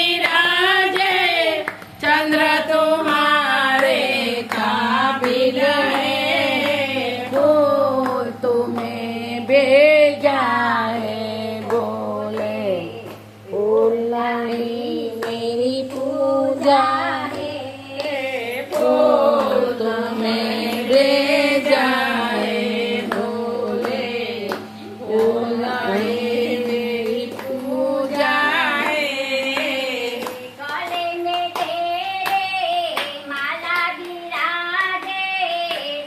विराजे चंद्र तुम्हारे काबिल है। फूल तुम्हें भेजा है बोले फूल नहीं मेरी पूजा है। फूल तुम्हें भेजा है बोले फूल नहीं मेरी पूजा है। गले में तेरे माला विराजे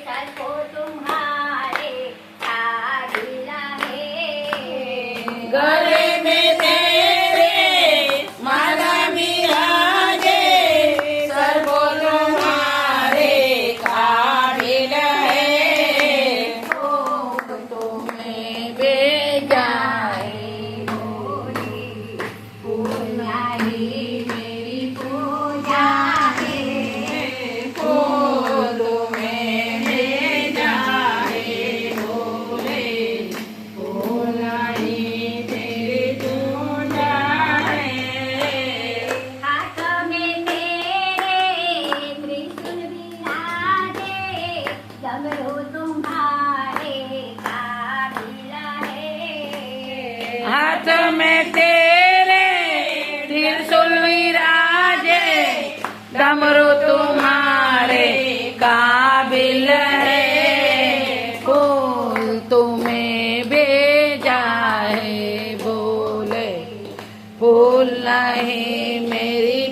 सर को तुम्हारे काबिल है। गले में तेरे माला विराजे सर को तुम्हारे काबिल है। फूल तुम्हें भेजा है बोले फूल नहीं मेरी पूजा है। फूल तुम्हें भेजा है बोले फूल नहीं तेरी पूजा है। हाथ में तेरे त्रिशूल विराजे डमरू तुम्हारे काबिल है। हाथ में तेरे त्रिशूल विराजे डमरू तुम्हारे काबिल है। फूल तुम्हें भेजा है बोले फूल नहीं मेरी